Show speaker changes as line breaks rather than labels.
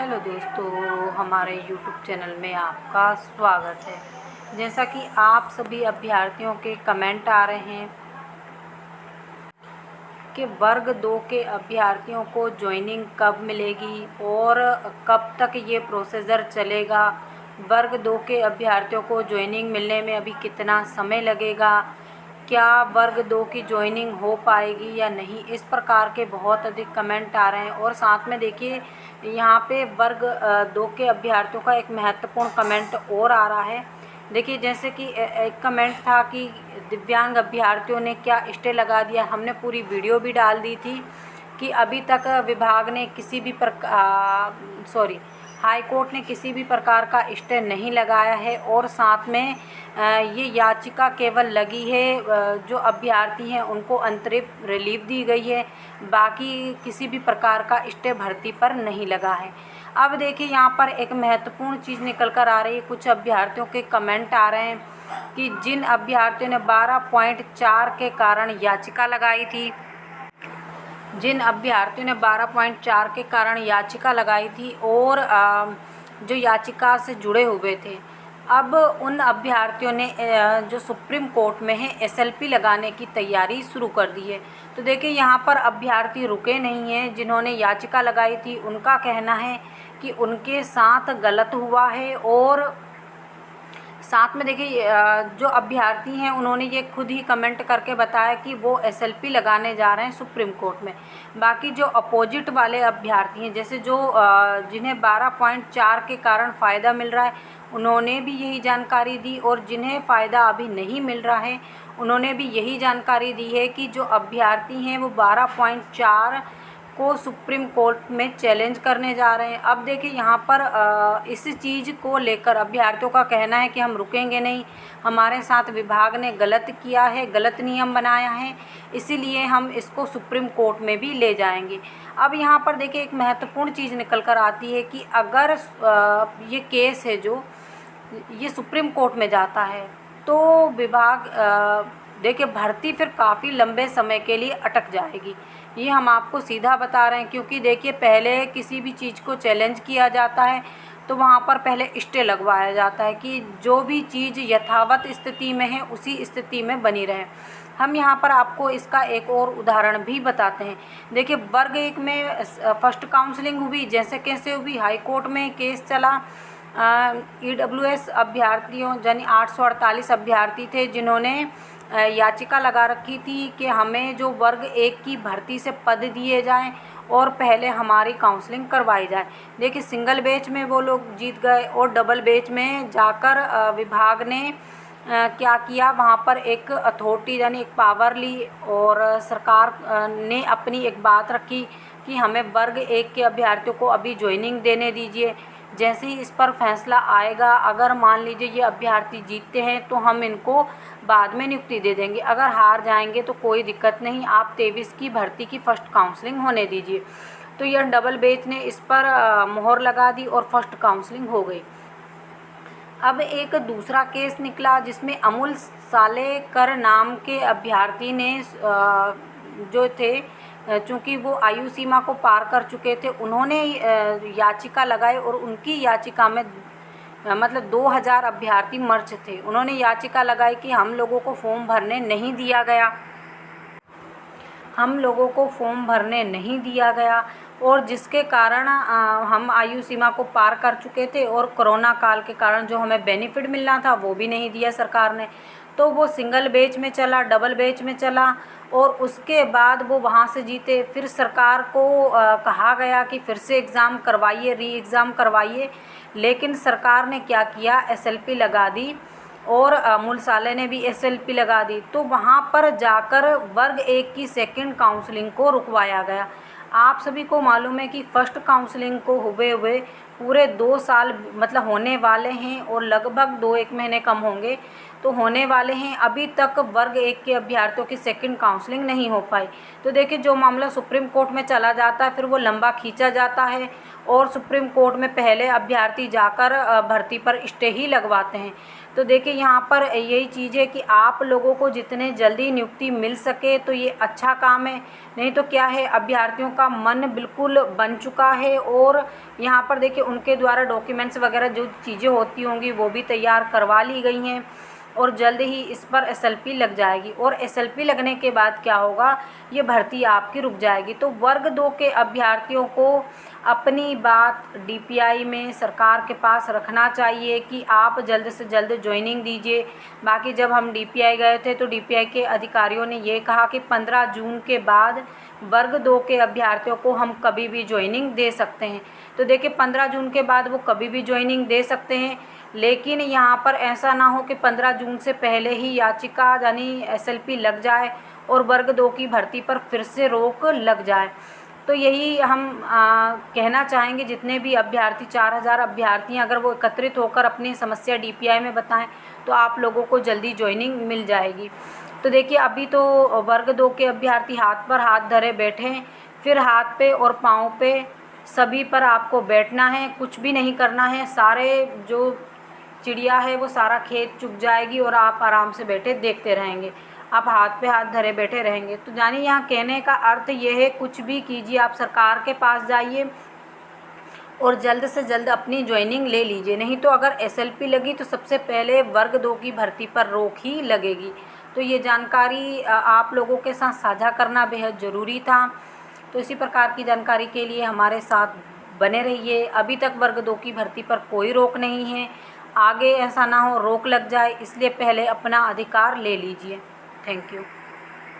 Hello दोस्तों, हमारे YouTube channel में आपका स्वागत है। जैसा कि आप सभी अभ्यर्थियों के कमेंट आ रहे हैं कि वर्ग 2 के अभ्यर्थियों को ज्वाइनिंग कब मिलेगी और कब तक ये प्रोसीजर चलेगा। वर्ग 2 के अभ्यर्थियों को ज्वाइनिंग मिलने में अभी कितना समय लगेगा, क्या वर्ग 2 की ज्वाइनिंग हो पाएगी या नहीं, इस प्रकार के बहुत अधिक कमेंट आ रहे हैं। और साथ में देखिए, यहाँ पे वर्ग 2 के अभ्यर्थियों का एक महत्वपूर्ण कमेंट और आ रहा है। देखिए, जैसे कि एक कमेंट था कि दिव्यांग अभ्यर्थियों ने क्या स्टे लगा दिया। हमने पूरी वीडियो भी डाल दी थी कि अभी तक विभाग ने किसी भी हाई कोर्ट ने किसी भी प्रकार का स्टे नहीं लगाया है। और साथ में ये याचिका केवल लगी है, जो अभ्यर्थी हैं उनको अंतरिम रिलीफ दी गई है, बाकी किसी भी प्रकार का स्टे भर्ती पर नहीं लगा है। अब देखिए, यहाँ पर एक महत्वपूर्ण चीज़ निकल कर आ रही है। कुछ अभ्यर्थियों के कमेंट आ रहे हैं कि जिन अभ्यर्थियों ने 12.4 के कारण याचिका लगाई थी, जिन अभ्यर्थियों ने 12.4 के कारण याचिका लगाई थी और जो याचिका से जुड़े हुए थे, अब उन अभ्यर्थियों ने जो सुप्रीम कोर्ट में है एसएलपी लगाने की तैयारी शुरू कर दी है। तो देखिए, यहाँ पर अभ्यर्थी रुके नहीं हैं। जिन्होंने याचिका लगाई थी उनका कहना है कि उनके साथ गलत हुआ है। और साथ में देखिए, जो अभ्यर्थी हैं उन्होंने ये खुद ही कमेंट करके बताया कि वो एसएलपी लगाने जा रहे हैं सुप्रीम कोर्ट में। बाकी जो अपोजिट वाले अभ्यर्थी हैं, जैसे जो जिन्हें 12.4 के कारण फ़ायदा मिल रहा है, उन्होंने भी यही जानकारी दी। और जिन्हें फ़ायदा अभी नहीं मिल रहा है, उन्होंने भी यही जानकारी दी है कि जो अभ्यर्थी हैं वो 12.4 को सुप्रीम कोर्ट में चैलेंज करने जा रहे हैं। अब देखिए, यहाँ पर इस चीज़ को लेकर अभ्यर्थियों का कहना है कि हम रुकेंगे नहीं, हमारे साथ विभाग ने गलत किया है, गलत नियम बनाया है, इसीलिए हम इसको सुप्रीम कोर्ट में भी ले जाएंगे। अब यहाँ पर देखिए, एक महत्वपूर्ण चीज़ निकल कर आती है कि अगर ये केस है जो ये सुप्रीम कोर्ट में जाता है तो विभाग देखिए भर्ती फिर काफ़ी लंबे समय के लिए अटक जाएगी। ये हम आपको सीधा बता रहे हैं, क्योंकि देखिए, पहले किसी भी चीज़ को चैलेंज किया जाता है तो वहाँ पर पहले स्टे लगवाया जाता है कि जो भी चीज़ यथावत स्थिति में है उसी स्थिति में बनी रहे। हम यहाँ पर आपको इसका एक और उदाहरण भी बताते हैं। देखिए, वर्ग 1 में फर्स्ट काउंसलिंग हुई, जैसे कैसे हुई, हाई कोर्ट में केस चला। EWS अभ्यर्थियों यानी 848 अभ्यर्थी थे जिन्होंने याचिका लगा रखी थी कि हमें जो वर्ग 1 की भर्ती से पद दिए जाएं और पहले हमारी काउंसलिंग करवाई जाए। देखिए, सिंगल बेंच में वो लोग जीत गए और डबल बेंच में जाकर विभाग ने क्या किया, वहाँ पर एक अथॉरिटी यानी एक पावर ली और सरकार ने अपनी एक बात रखी कि हमें वर्ग 1 के अभ्यर्थियों को अभी ज्वाइनिंग देने दीजिए। जैसे ही इस पर फैसला आएगा, अगर मान लीजिए ये अभ्यर्थी जीतते हैं तो हम इनको बाद में नियुक्ति दे देंगे, अगर हार जाएंगे तो कोई दिक्कत नहीं, आप 23 की भर्ती की फ़र्स्ट काउंसलिंग होने दीजिए। तो यह डबल बेंच ने इस पर मोहर लगा दी और फर्स्ट काउंसलिंग हो गई। अब एक दूसरा केस निकला जिसमें अमूल सालेकर नाम के अभ्यर्थी ने जो थे, चूँकि वो आयु सीमा को पार कर चुके थे, उन्होंने याचिका लगाई और उनकी याचिका में मतलब 2000 अभ्यर्थी मर्ज थे। उन्होंने याचिका लगाई कि हम लोगों को फॉर्म भरने नहीं दिया गया, हम लोगों को फॉर्म भरने नहीं दिया गया, और जिसके कारण हम आयु सीमा को पार कर चुके थे और कोरोना काल के कारण जो हमें बेनिफिट मिलना था वो भी नहीं दिया सरकार ने। तो वो सिंगल बेंच में चला, डबल बेंच में चला और उसके बाद वो वहाँ से जीते। फिर सरकार को कहा गया कि फिर से एग्ज़ाम करवाइए, री एग्ज़ाम करवाइए, लेकिन सरकार ने क्या किया, एसएलपी लगा दी और अमूल साले ने भी एसएलपी लगा दी। तो वहाँ पर जाकर वर्ग 1 की सेकंड काउंसलिंग को रुकवाया गया। आप सभी को मालूम है कि फर्स्ट काउंसलिंग को हुए हुए पूरे 2 साल मतलब होने वाले हैं और लगभग 2-1 महीने कम होंगे। तो होने वाले हैं। अभी तक वर्ग 1 के अभ्यर्थियों की सेकंड काउंसलिंग नहीं हो पाई। तो देखिए, जो मामला सुप्रीम कोर्ट में चला जाता है फिर वो लंबा खींचा जाता है और सुप्रीम कोर्ट में पहले अभ्यर्थी जाकर भर्ती पर स्टे ही लगवाते हैं। तो देखिए, यहाँ पर यही चीज़ है कि आप लोगों को जितने जल्दी नियुक्ति मिल सके तो ये अच्छा काम है। नहीं तो क्या है, अभ्यर्थियों का मन बिल्कुल बन चुका है और यहाँ पर देखिए उनके द्वारा डॉक्यूमेंट्स वगैरह जो चीज़ें होती होंगी वो भी तैयार करवा ली गई हैं और जल्द ही इस पर एसएलपी लग जाएगी। और एसएलपी लगने के बाद क्या होगा, ये भर्ती आपकी रुक जाएगी। तो वर्ग 2 के अभ्यर्थियों को अपनी बात डीपीआई में सरकार के पास रखना चाहिए कि आप जल्द से जल्द ज्वाइनिंग दीजिए। बाकी जब हम डीपीआई गए थे तो डीपीआई के अधिकारियों ने ये कहा कि 15 जून के बाद वर्ग 2 के अभ्यर्थियों को हम कभी भी ज्वाइनिंग दे सकते हैं। तो देखिए, 15 जून के बाद वो कभी भी ज्वाइनिंग दे सकते हैं, लेकिन यहाँ पर ऐसा ना हो कि 15 जून से पहले ही याचिका यानी एसएलपी लग जाए और वर्ग 2 की भर्ती पर फिर से रोक लग जाए। तो यही हम कहना चाहेंगे, जितने भी अभ्यर्थी 4000 अभ्यर्थी हैं, अगर वो एकत्रित होकर अपनी समस्या डीपीआई में बताएं तो आप लोगों को जल्दी ज्वाइनिंग मिल जाएगी। तो देखिए, अभी तो वर्ग 2 के अभ्यर्थी हाथ पर हाथ धरे बैठे हैं, फिर हाथ पे और पाँव पे सभी पर आपको बैठना है, कुछ भी नहीं करना है। सारे जो चिड़िया है वो सारा खेत चुग जाएगी और आप आराम से बैठे देखते रहेंगे, आप हाथ पे हाथ धरे बैठे रहेंगे। तो यानी यहाँ कहने का अर्थ ये है, कुछ भी कीजिए, आप सरकार के पास जाइए और जल्द से जल्द अपनी ज्वाइनिंग ले लीजिए। नहीं तो अगर एसएलपी लगी तो सबसे पहले वर्ग 2 की भर्ती पर रोक ही लगेगी। तो ये जानकारी आप लोगों के साथ साझा करना बेहद ज़रूरी था। तो इसी प्रकार की जानकारी के लिए हमारे साथ बने रहिए। अभी तक वर्ग 2 की भर्ती पर कोई रोक नहीं है, आगे ऐसा ना हो रोक लग जाए, इसलिए पहले अपना अधिकार ले लीजिए। Thank you.